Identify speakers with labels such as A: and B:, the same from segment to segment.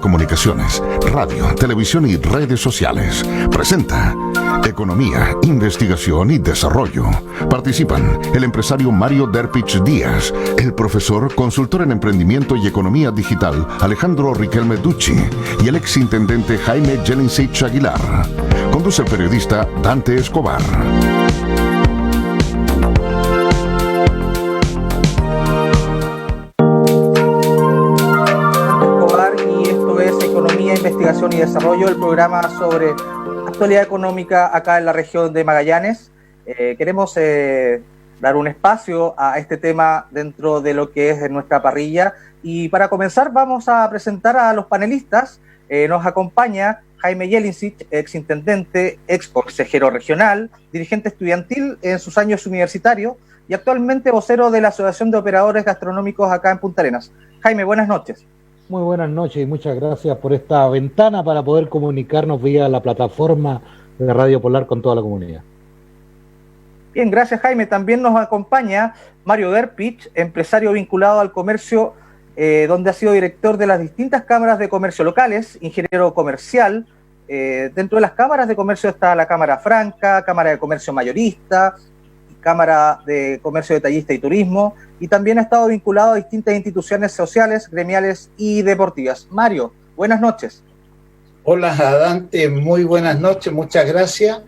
A: Telecomunicaciones, radio, televisión y redes sociales. Presenta Economía, Investigación y Desarrollo. Participan el empresario Mario Derpich Díaz, el profesor consultor en emprendimiento y economía digital Alejandro Riquelme Ducci y el exintendente Jaime Jelincic Aguilar. Conduce el periodista Dante Escobar.
B: Investigación y Desarrollo, el programa sobre actualidad económica acá en la región de Magallanes. Queremos dar un espacio a este tema dentro de lo que es nuestra parrilla, y para comenzar vamos a presentar a los panelistas. Nos acompaña Jaime Jelincic, exintendente, ex consejero regional, dirigente estudiantil en sus años universitarios y actualmente vocero de la Asociación de Operadores Gastronómicos acá en Punta Arenas. Jaime, buenas noches.
C: Muy buenas noches y muchas gracias por esta ventana para poder comunicarnos vía la plataforma de Radio Polar con toda la comunidad.
B: Bien, gracias Jaime. También nos acompaña Mario Derpich, empresario vinculado al comercio, donde ha sido director de las distintas cámaras de comercio locales, ingeniero comercial. Dentro de las cámaras de comercio está la Cámara Franca, Cámara de Comercio Mayorista, Cámara de Comercio Detallista y Turismo, y también ha estado vinculado a distintas instituciones sociales, gremiales y deportivas. Mario, buenas noches.
D: Hola Dante, muy buenas noches, muchas gracias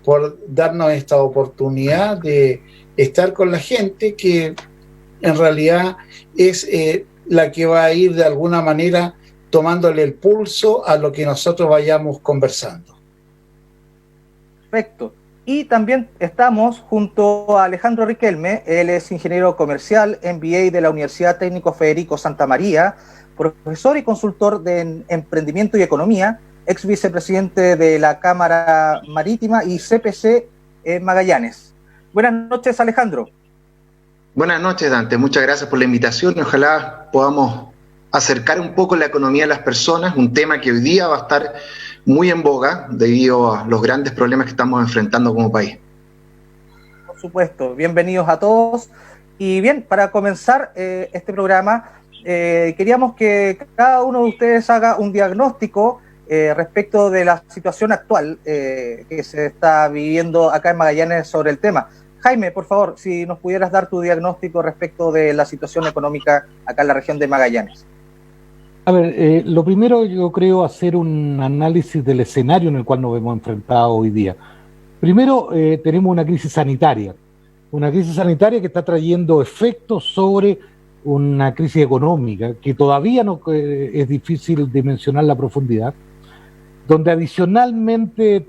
D: por darnos esta oportunidad de estar con la gente que en realidad es la que va a ir de alguna manera tomándole el pulso a lo que nosotros vayamos conversando.
B: Perfecto. Y también estamos junto a Alejandro Riquelme. Él es ingeniero comercial, MBA de la Universidad Técnico Federico Santa María, profesor y consultor de emprendimiento y economía, ex vicepresidente de la Cámara Marítima y CPC Magallanes. Buenas noches, Alejandro.
E: Buenas noches, Dante. Muchas gracias por la invitación y ojalá podamos acercar un poco la economía a las personas, un tema que hoy día va a estar muy en boga debido a los grandes problemas que estamos enfrentando como país.
B: Por supuesto, bienvenidos a todos. Y bien, para comenzar este programa, queríamos que cada uno de ustedes haga un diagnóstico respecto de la situación actual que se está viviendo acá en Magallanes sobre el tema. Jaime, por favor, si nos pudieras dar tu diagnóstico respecto de la situación económica acá en la región de Magallanes.
C: A ver, lo primero yo creo hacer un análisis del escenario en el cual nos hemos enfrentado hoy día. Primero, tenemos una crisis sanitaria que está trayendo efectos sobre una crisis económica que todavía no es difícil dimensionar la profundidad, donde adicionalmente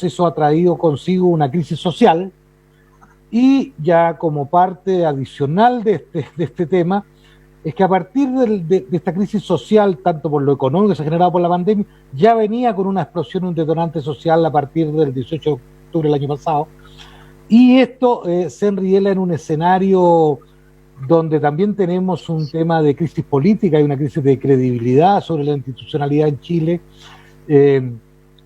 C: eso ha traído consigo una crisis social, y ya como parte adicional de este tema, es que a partir de esta crisis social, tanto por lo económico que se ha generado por la pandemia, ya venía con una explosión, un detonante social a partir del 18 de octubre del año pasado, y esto se enriela en un escenario donde también tenemos un tema de crisis política y una crisis de credibilidad sobre la institucionalidad en Chile.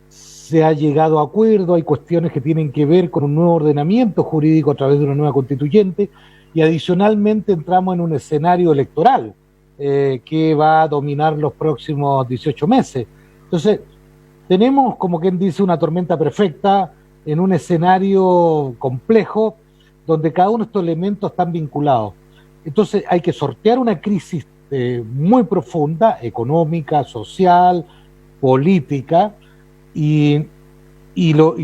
C: Se ha llegado a acuerdo, hay cuestiones que tienen que ver con un nuevo ordenamiento jurídico a través de una nueva constituyente, y adicionalmente entramos en un escenario electoral que va a dominar los próximos 18 meses. Entonces, tenemos, como quien dice, una tormenta perfecta en un escenario complejo donde cada uno de estos elementos están vinculados. Entonces, hay que sortear una crisis muy profunda, económica, social, política y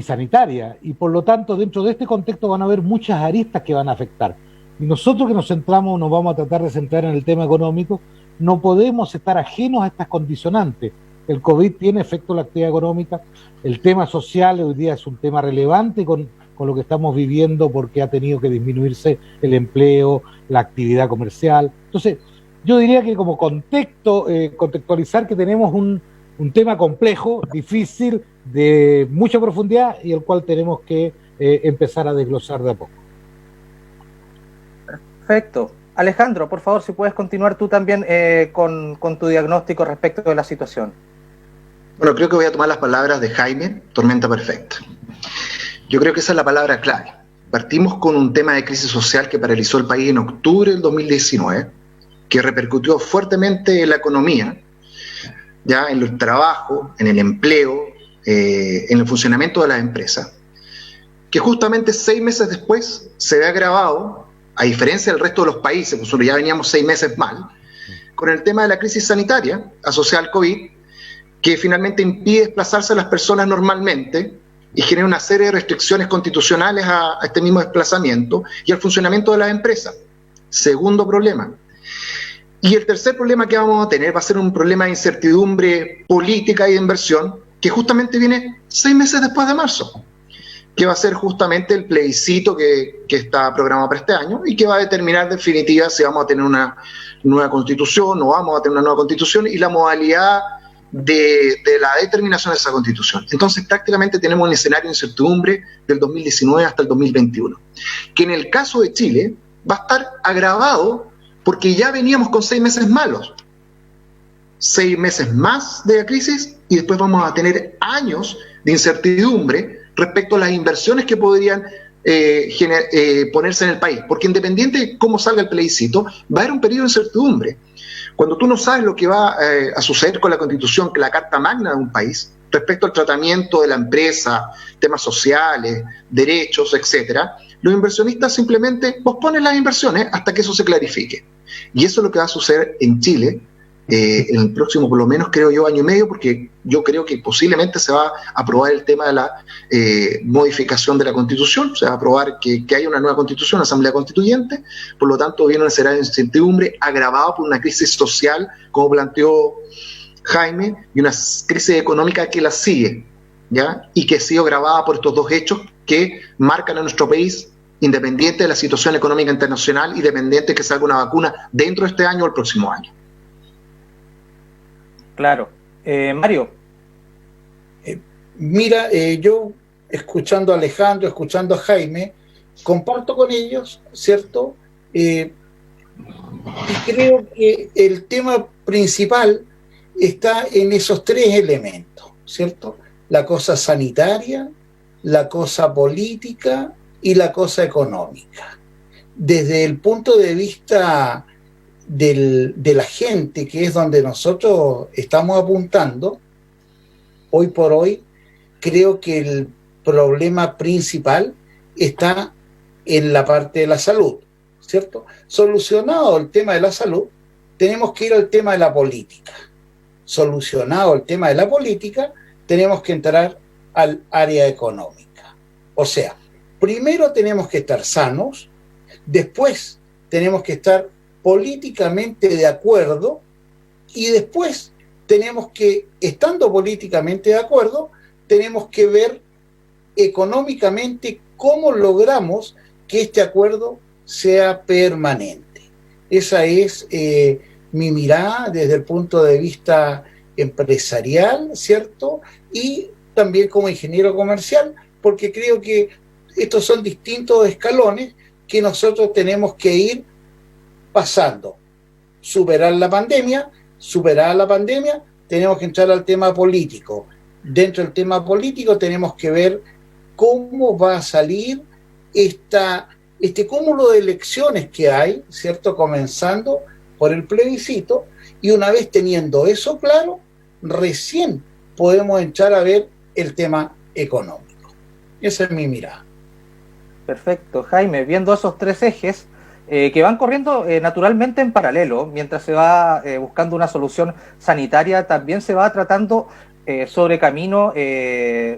C: sanitaria. Y por lo tanto, dentro de este contexto van a haber muchas aristas que van a afectar. Y nosotros que nos vamos a tratar de centrar en el tema económico, no podemos estar ajenos a estas condicionantes. El COVID tiene efecto en la actividad económica, el tema social hoy día es un tema relevante con lo que estamos viviendo porque ha tenido que disminuirse el empleo, la actividad comercial. Entonces, yo diría que como contextualizar que tenemos un tema complejo, difícil, de mucha profundidad y el cual tenemos que empezar a desglosar de a poco.
B: Perfecto. Alejandro, por favor, si puedes continuar tú también con tu diagnóstico respecto de la situación.
E: Bueno, creo que voy a tomar las palabras de Jaime, tormenta perfecta. Yo creo que esa es la palabra clave. Partimos con un tema de crisis social que paralizó el país en octubre del 2019, que repercutió fuertemente en la economía, ya en el trabajo, en el empleo, en el funcionamiento de las empresas, que justamente 6 meses después se ve agravado, a diferencia del resto de los países, nosotros ya veníamos 6 meses mal, con el tema de la crisis sanitaria asociada al COVID, que finalmente impide desplazarse a las personas normalmente y genera una serie de restricciones constitucionales a este mismo desplazamiento y al funcionamiento de las empresas. Segundo problema. Y el tercer problema que vamos a tener va a ser un problema de incertidumbre política y de inversión, que justamente viene 6 meses después de marzo, que va a ser justamente el plebiscito que está programado para este año y que va a determinar en definitiva si vamos a tener una nueva constitución o vamos a tener una nueva constitución y la modalidad de la determinación de esa constitución. Entonces prácticamente tenemos un escenario de incertidumbre del 2019 hasta el 2021, que en el caso de Chile va a estar agravado porque ya veníamos con 6 meses malos, 6 meses más de la crisis y después vamos a tener años de incertidumbre respecto a las inversiones que podrían ponerse en el país, porque independiente de cómo salga el plebiscito, va a haber un periodo de incertidumbre. Cuando tú no sabes lo que va a suceder con la Constitución, que la Carta Magna de un país, respecto al tratamiento de la empresa, temas sociales, derechos, etcétera, los inversionistas simplemente posponen las inversiones hasta que eso se clarifique. Y eso es lo que va a suceder en Chile en el próximo, por lo menos creo yo, año y medio, porque yo creo que posiblemente se va a aprobar el tema de la modificación de la Constitución, se va a aprobar que haya una nueva Constitución, una Asamblea Constituyente, por lo tanto viene una escenario de incertidumbre agravado por una crisis social, como planteó Jaime, y una crisis económica que la sigue, ¿ya? Y que ha sido agravada por estos dos hechos que marcan a nuestro país, independiente de la situación económica internacional y dependiente de que salga una vacuna dentro de este año o el próximo año.
B: Claro. Mario.
D: Mira, yo escuchando a Alejandro, escuchando a Jaime, comparto con ellos, ¿cierto? Y creo que el tema principal está en esos 3 elementos, ¿cierto? La cosa sanitaria, la cosa política y la cosa económica. Desde el punto de vista de la gente, que es donde nosotros estamos apuntando, hoy por hoy, creo que el problema principal está en la parte de la salud, ¿cierto? Solucionado el tema de la salud, tenemos que ir al tema de la política. Solucionado el tema de la política, tenemos que entrar al área económica. O sea, primero tenemos que estar sanos, después tenemos que estar políticamente de acuerdo y después tenemos que, estando políticamente de acuerdo, tenemos que ver económicamente cómo logramos que este acuerdo sea permanente. Esa es mi mirada desde el punto de vista empresarial, ¿cierto? Y también como ingeniero comercial, porque creo que estos son distintos escalones que nosotros tenemos que ir pasando. Superar la pandemia, tenemos que entrar al tema político. Dentro del tema político tenemos que ver cómo va a salir este cúmulo de elecciones que hay, ¿cierto? Comenzando por el plebiscito, y una vez teniendo eso claro, recién podemos entrar a ver el tema económico. Esa es mi mirada.
B: Perfecto, Jaime. Viendo esos 3 ejes que van corriendo naturalmente en paralelo, mientras se va buscando una solución sanitaria, también se va tratando sobre camino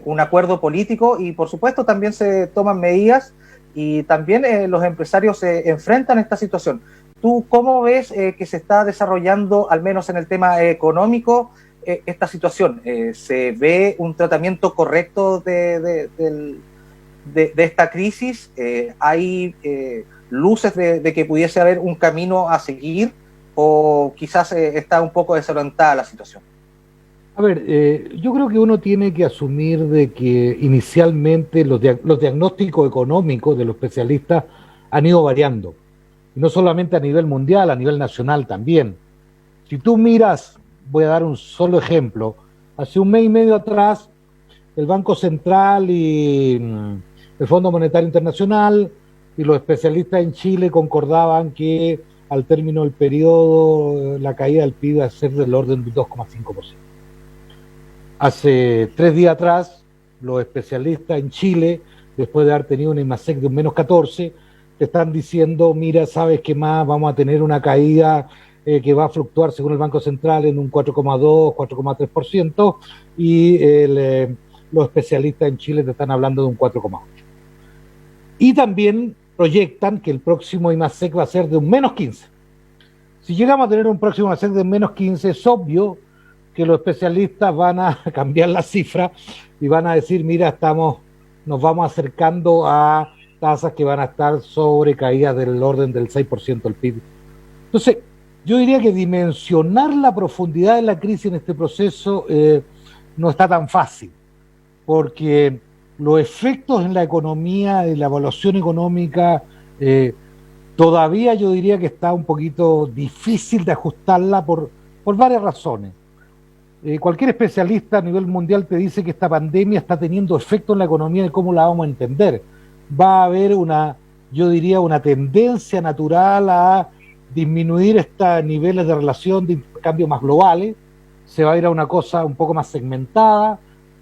B: un acuerdo político y por supuesto también se toman medidas y también los empresarios se enfrentan a esta situación. ¿Tú cómo ves que se está desarrollando, al menos en el tema económico, esta situación? ¿Se ve un tratamiento correcto de esta crisis? ¿Hay luces de que pudiese haber un camino a seguir o quizás está un poco desorientada la situación?
C: A ver, yo creo que uno tiene que asumir de que inicialmente los diagnósticos económicos de los especialistas han ido variando. No solamente a nivel mundial, a nivel nacional también. Si tú miras, voy a dar un solo ejemplo, hace 1 mes y medio atrás, el Banco Central y el Fondo Monetario Internacional y los especialistas en Chile concordaban que al término del periodo la caída del PIB va a ser del orden del 2,5%. Hace 3 días atrás, los especialistas en Chile, después de haber tenido una IMASEC de un menos 14, te están diciendo, mira, ¿sabes qué más? Vamos a tener una caída que va a fluctuar según el Banco Central en un 4,2, 4,3%, y los especialistas en Chile te están hablando de un 4,8. Y también proyectan que el próximo IMASEC va a ser de un menos 15. Si llegamos a tener un próximo IMASEC de menos 15, es obvio que los especialistas van a cambiar la cifra y van a decir, mira, nos vamos acercando a tasas que van a estar sobre caídas del orden del 6% del PIB. Entonces, yo diría que dimensionar la profundidad de la crisis en este proceso no está tan fácil, porque los efectos en la economía y la evaluación económica todavía yo diría que está un poquito difícil de ajustarla por varias razones. Cualquier especialista a nivel mundial te dice que esta pandemia está teniendo efecto en la economía y cómo la vamos a entender. Va a haber yo diría, una tendencia natural a disminuir estos niveles de relación de intercambio más globales, se va a ir a una cosa un poco más segmentada,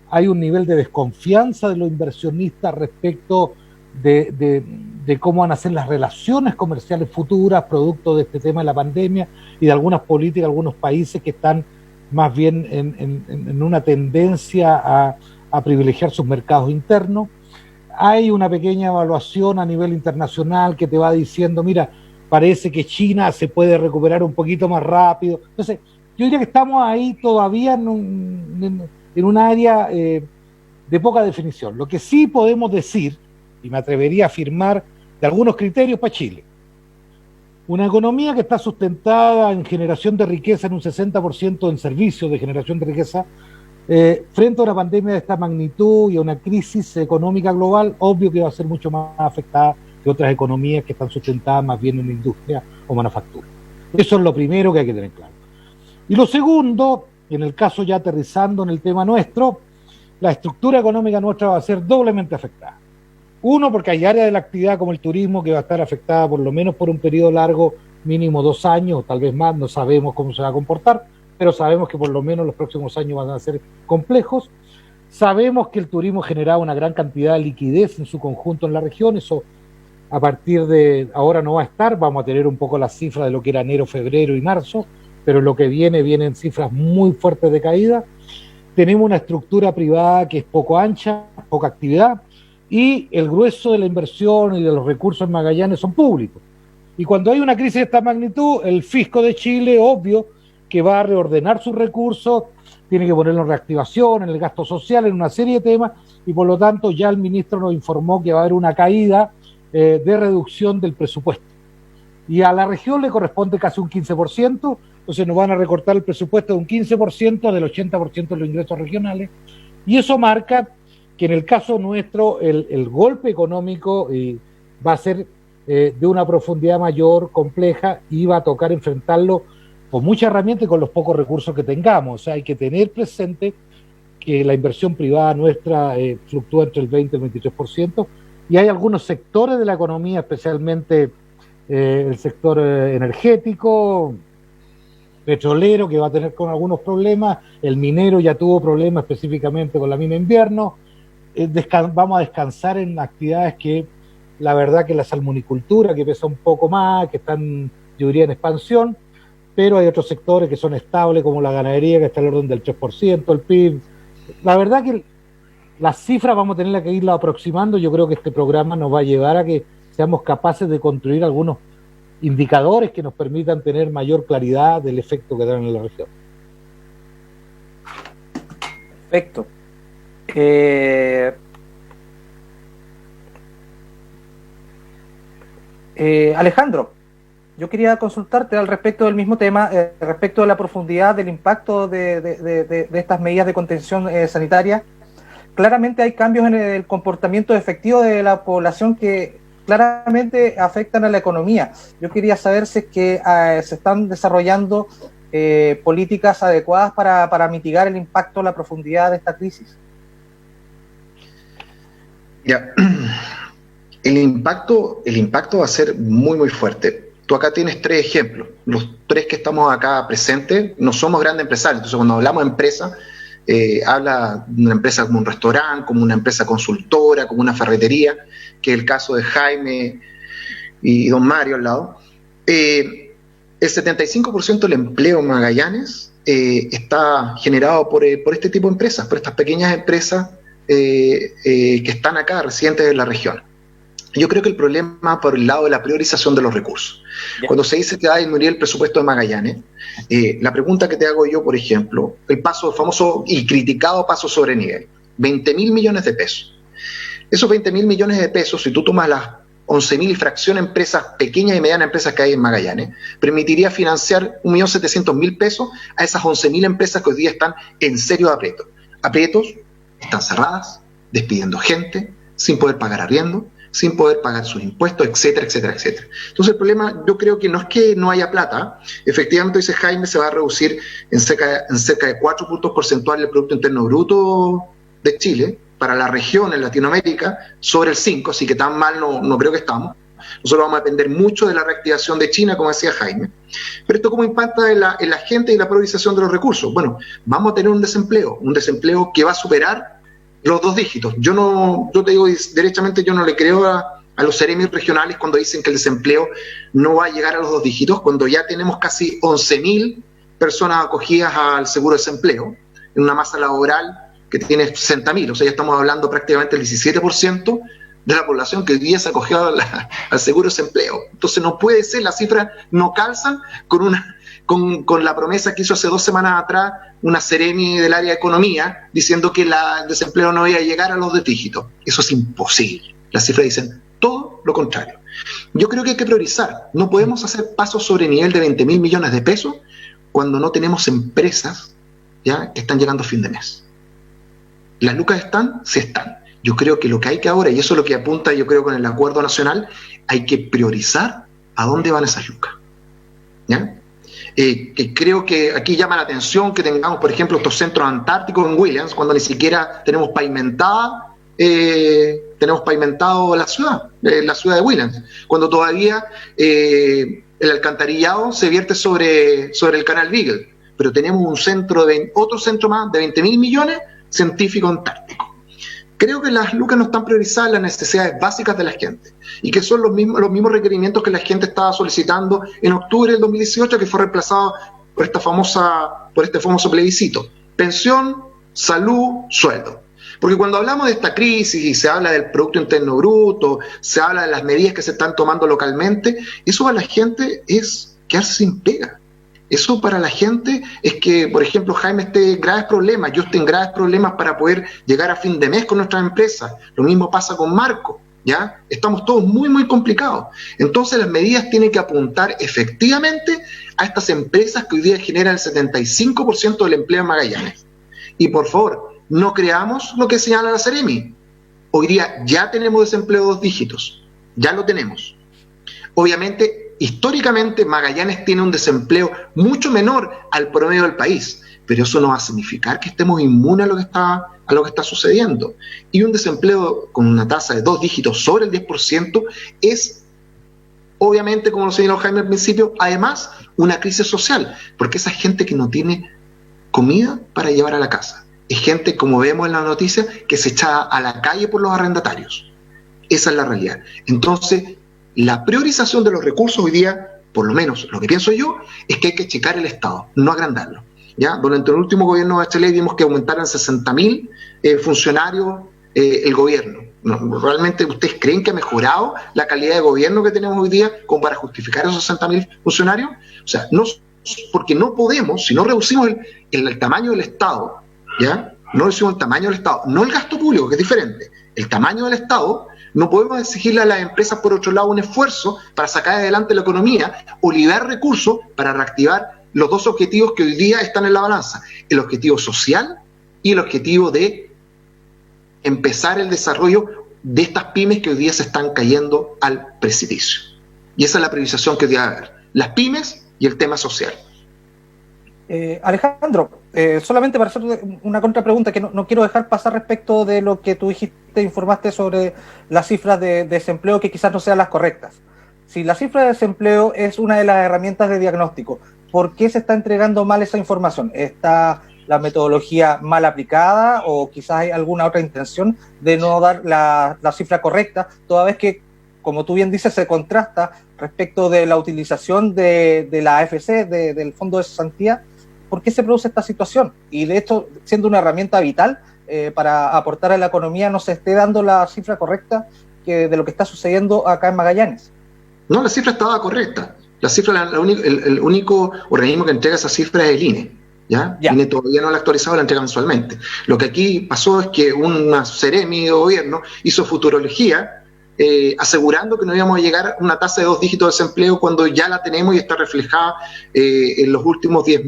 C: hay un nivel de desconfianza de los inversionistas respecto de cómo van a ser las relaciones comerciales futuras, producto de este tema de la pandemia y de algunas políticas, algunos países que están más bien en una tendencia a privilegiar sus mercados internos. Hay una pequeña evaluación a nivel internacional que te va diciendo, mira, parece que China se puede recuperar un poquito más rápido. Entonces, yo diría que estamos ahí todavía en un área de poca definición. Lo que sí podemos decir, y me atrevería a afirmar, de algunos criterios para Chile. Una economía que está sustentada en generación de riqueza en un 60% en servicios de generación de riqueza, frente a una pandemia de esta magnitud y a una crisis económica global, obvio que va a ser mucho más afectada que otras economías que están sustentadas más bien en industria o manufactura. Eso es lo primero que hay que tener claro. Y lo segundo, en el caso ya aterrizando en el tema nuestro, la estructura económica nuestra va a ser doblemente afectada. Uno, porque hay áreas de la actividad como el turismo que va a estar afectada por lo menos por un periodo largo, mínimo 2 años o tal vez más, no sabemos cómo se va a comportar, pero sabemos que por lo menos los próximos años van a ser complejos. Sabemos que el turismo generaba una gran cantidad de liquidez en su conjunto en la región, eso a partir de ahora no va a estar, vamos a tener un poco la cifra de lo que era enero, febrero y marzo, pero lo que vienen cifras muy fuertes de caída. Tenemos una estructura privada que es poco ancha, poca actividad, y el grueso de la inversión y de los recursos en Magallanes son públicos. Y cuando hay una crisis de esta magnitud, el fisco de Chile, obvio, que va a reordenar sus recursos, tiene que ponerlo en reactivación, en el gasto social, en una serie de temas, y por lo tanto ya el ministro nos informó que va a haber una caída de reducción del presupuesto. Y a la región le corresponde casi un 15%, entonces nos van a recortar el presupuesto de un 15% del 80% de los ingresos regionales, y eso marca que en el caso nuestro el golpe económico va a ser de una profundidad mayor, compleja, y va a tocar enfrentarlo con mucha herramienta y con los pocos recursos que tengamos. O sea, hay que tener presente que la inversión privada nuestra fluctúa entre el 20 y el 23%, y hay algunos sectores de la economía, especialmente el sector energético, petrolero, que va a tener con algunos problemas, el minero ya tuvo problemas específicamente con la mina invierno. Vamos a descansar en actividades que la verdad que la salmonicultura, que pesa un poco más, que están, yo diría, en expansión, pero hay otros sectores que son estables, como la ganadería, que está al orden del 3%, el PIB. La verdad que las cifras vamos a tener que irlas aproximando. Yo creo que este programa nos va a llevar a que seamos capaces de construir algunos indicadores que nos permitan tener mayor claridad del efecto que dan en la región.
B: Perfecto. Alejandro, yo quería consultarte al respecto del mismo tema, respecto de la profundidad del impacto de estas medidas de contención sanitaria. Claramente hay cambios en el comportamiento efectivo de la población que claramente afectan a la economía. Yo quería saber si es que se están desarrollando políticas adecuadas para mitigar el impacto, la profundidad de esta crisis.
E: Ya, el impacto va a ser muy, muy fuerte. Tú acá tienes 3 ejemplos. Los 3 que estamos acá presentes no somos grandes empresarios. Entonces, cuando hablamos de empresa, habla de una empresa como un restaurante, como una empresa consultora, como una ferretería, que es el caso de Jaime y don Mario al lado. El 75% del empleo en Magallanes está generado por este tipo de empresas, por estas pequeñas empresas que están acá, residentes de la región. Yo creo que el problema va por el lado de la priorización de los recursos. Cuando se dice que va a disminuir el presupuesto de Magallanes, la pregunta que te hago yo, por ejemplo, el famoso y criticado paso sobre nivel, 20.000 millones de pesos. Esos 20.000 millones de pesos, si tú tomas las 11.000 y fracción empresas, pequeñas y medianas empresas que hay en Magallanes, permitiría financiar 1.700.000 pesos a esas 11.000 empresas que hoy día están en serio aprietos. Aprietos, están cerradas, despidiendo gente, sin poder pagar arriendo, sin poder pagar sus impuestos, etcétera, etcétera, etcétera. Entonces el problema, yo creo que no es que no haya plata, efectivamente, dice Jaime, se va a reducir en cerca de 4 puntos porcentuales el Producto Interno Bruto de Chile, para la región en Latinoamérica, sobre el 5, así que tan mal no creo que estamos. Nosotros vamos a depender mucho de la reactivación de China, como decía Jaime. Pero esto cómo impacta en la gente y la priorización de los recursos. Bueno, vamos a tener un desempleo que va a superar los 2 dígitos. Yo te digo derechamente, yo no le creo a los seremios regionales cuando dicen que el desempleo no va a llegar a los 2 dígitos, cuando ya tenemos casi 11.000 personas acogidas al seguro de desempleo, en una masa laboral que tiene 60.000, o sea, ya estamos hablando prácticamente del 17% de la población que hoy día se acogió al seguro de desempleo. Entonces no puede ser, las cifras no calzan con la promesa que hizo hace 2 semanas atrás una seremi del área de economía diciendo que el desempleo no iba a llegar a los 2 dígitos. Eso es imposible. Las cifras dicen todo lo contrario. Yo creo que hay que priorizar. No podemos hacer pasos sobre nivel de 20.000 millones de pesos cuando no tenemos empresas ya que están llegando a fin de mes. ¿Las lucas están? Sí están. Yo creo que lo que hay que ahora, y eso es lo que apunta yo creo con el acuerdo nacional, hay que priorizar a dónde van esas lucas. ¿Ya? Que creo que aquí llama la atención que tengamos, por ejemplo, estos centros antárticos en Williams, cuando ni siquiera tenemos pavimentado la ciudad de Williams, cuando todavía el alcantarillado se vierte sobre el canal Beagle, pero tenemos otro centro más de 20.000 millones científico antártico. Creo que las lucas no están priorizadas en las necesidades básicas de la gente y que son los mismos requerimientos que la gente estaba solicitando en octubre del 2018, que fue reemplazado por este famoso plebiscito: pensión, salud, sueldo. Porque cuando hablamos de esta crisis y se habla del Producto Interno Bruto, se habla de las medidas que se están tomando localmente, eso para la gente es quedarse sin pega. Eso para la gente es que, por ejemplo, Jaime esté en graves problemas, yo esté en graves problemas para poder llegar a fin de mes con nuestras empresas. Lo mismo pasa con Marco, ¿ya? Estamos todos muy, muy complicados. Entonces las medidas tienen que apuntar efectivamente a estas empresas que hoy día generan el 75% del empleo en Magallanes. Y por favor, no creamos lo que señala la Seremi. Hoy día ya tenemos desempleo de 2 dígitos, ya lo tenemos. Obviamente, históricamente Magallanes tiene un desempleo mucho menor al promedio del país, pero eso no va a significar que estemos inmunes a lo que está sucediendo. Y un desempleo con una tasa de 2 dígitos sobre el 10% es, obviamente, como lo señaló Jaime al principio, además una crisis social, porque esa gente que no tiene comida para llevar a la casa, es gente, como vemos en la noticia, que se echa a la calle por los arrendatarios. Esa es la realidad. Entonces, la priorización de los recursos hoy día, por lo menos lo que pienso yo, es que hay que checar el Estado, no agrandarlo. ¿Ya? Durante el último gobierno de Bachelet vimos que aumentaron 60.000 funcionarios el gobierno. ¿No? ¿Realmente ustedes creen que ha mejorado la calidad de gobierno que tenemos hoy día como para justificar esos 60.000 funcionarios? O sea, no, porque no podemos, si no reducimos el tamaño del Estado, ¿ya? No reducimos el tamaño del Estado, no el gasto público, que es diferente, el tamaño del Estado. No podemos exigirle a las empresas, por otro lado, un esfuerzo para sacar adelante la economía o liberar recursos para reactivar los 2 objetivos que hoy día están en la balanza: el objetivo social y el objetivo de empezar el desarrollo de estas pymes que hoy día se están cayendo al precipicio. Y esa es la priorización que hoy día va a haber: las pymes y el tema social.
B: Alejandro, solamente para hacer una contrapregunta que no quiero dejar pasar respecto de lo que tú dijiste, informaste sobre las cifras de desempleo, que quizás no sean las correctas. Si la cifra de desempleo es una de las herramientas de diagnóstico, ¿por qué se está entregando mal esa información? ¿Está la metodología mal aplicada o quizás hay alguna otra intención de no dar la cifra correcta, toda vez que, como tú bien dices, se contrasta respecto de la utilización de la AFC, del Fondo de Cesantía. ¿Por qué se produce esta situación? Y de hecho, siendo una herramienta vital para aportar a la economía, no se esté dando la cifra correcta de lo que está sucediendo acá en Magallanes.
E: No, la cifra estaba correcta. La cifra, el único organismo que entrega esa cifra es el INE. ¿Ya? INE todavía no la ha actualizado, la entrega mensualmente. Lo que aquí pasó es que una Seremi de gobierno hizo futurología, asegurando que no íbamos a llegar a una tasa de 2 dígitos de desempleo cuando ya la tenemos y está reflejada en los últimos 10,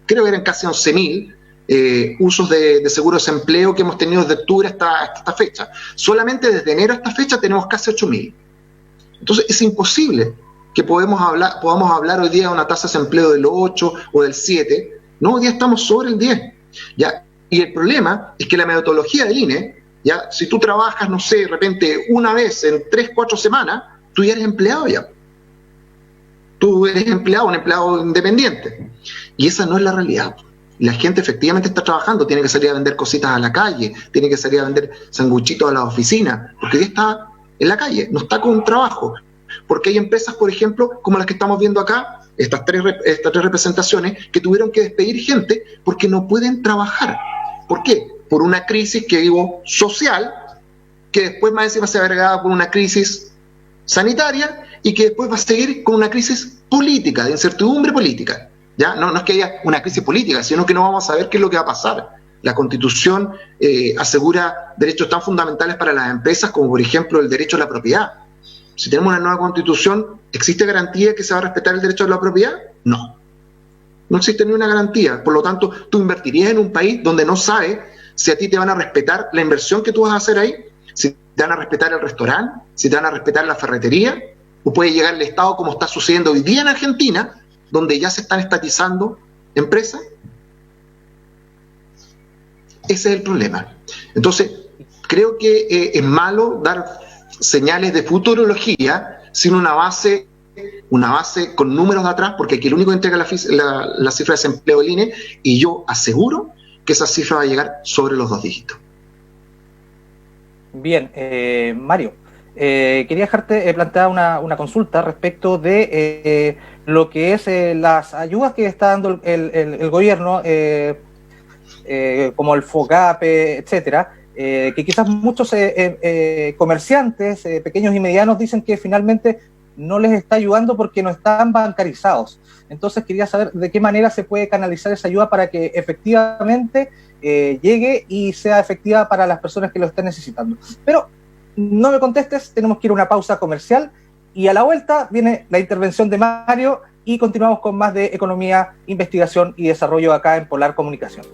E: creo que eran casi 11.000 usos de seguro de desempleo que hemos tenido desde octubre hasta esta fecha. Solamente desde enero a esta fecha tenemos casi 8.000. Entonces es imposible que podamos hablar hoy día de una tasa de desempleo del 8 o del 7. No, hoy día estamos sobre el 10. ¿Ya? Y el problema es que la metodología del INE, ¿ya? Si tú trabajas, no sé, de repente una vez en 3, 4 semanas, tú ya eres empleado ya. Tú eres empleado, un empleado independiente. Y esa no es la realidad. La gente efectivamente está trabajando, tiene que salir a vender cositas a la calle, tiene que salir a vender sanguchitos a las oficinas, porque hoy está en la calle, no está con trabajo. Porque hay empresas, por ejemplo, como las que estamos viendo acá, estas tres representaciones, que tuvieron que despedir gente porque no pueden trabajar. ¿Por qué? Por una crisis que digo social, que después más encima se va agregada por una crisis sanitaria y que después va a seguir con una crisis política, de incertidumbre política. ¿Ya? No es que haya una crisis política, sino que no vamos a saber qué es lo que va a pasar. La Constitución asegura derechos tan fundamentales para las empresas como, por ejemplo, el derecho a la propiedad. Si tenemos una nueva Constitución, ¿existe garantía que se va a respetar el derecho a la propiedad? No. No existe ni una garantía. Por lo tanto, tú invertirías en un país donde no sabes si a ti te van a respetar la inversión que tú vas a hacer ahí, si te van a respetar el restaurante, si te van a respetar la ferretería, o puede llegar el Estado como está sucediendo hoy día en Argentina, donde ya se están estatizando empresas. Ese es el problema. Entonces, creo que es malo dar señales de futurología sin una base con números de atrás, porque aquí el único que entrega la cifra de desempleo del INE, y yo aseguro que esa cifra va a llegar sobre los 2 dígitos.
B: Bien, Mario, quería dejarte plantear una consulta respecto de lo que es las ayudas que está dando el gobierno, como el FOGAPE, etcétera, que quizás muchos comerciantes pequeños y medianos dicen que finalmente no les está ayudando porque no están bancarizados. Entonces quería saber de qué manera se puede canalizar esa ayuda para que efectivamente llegue y sea efectiva para las personas que lo están necesitando. Pero no me contestes, tenemos que ir a una pausa comercial y a la vuelta viene la intervención de Mario y continuamos con más de economía, investigación y desarrollo acá en Polar Comunicación.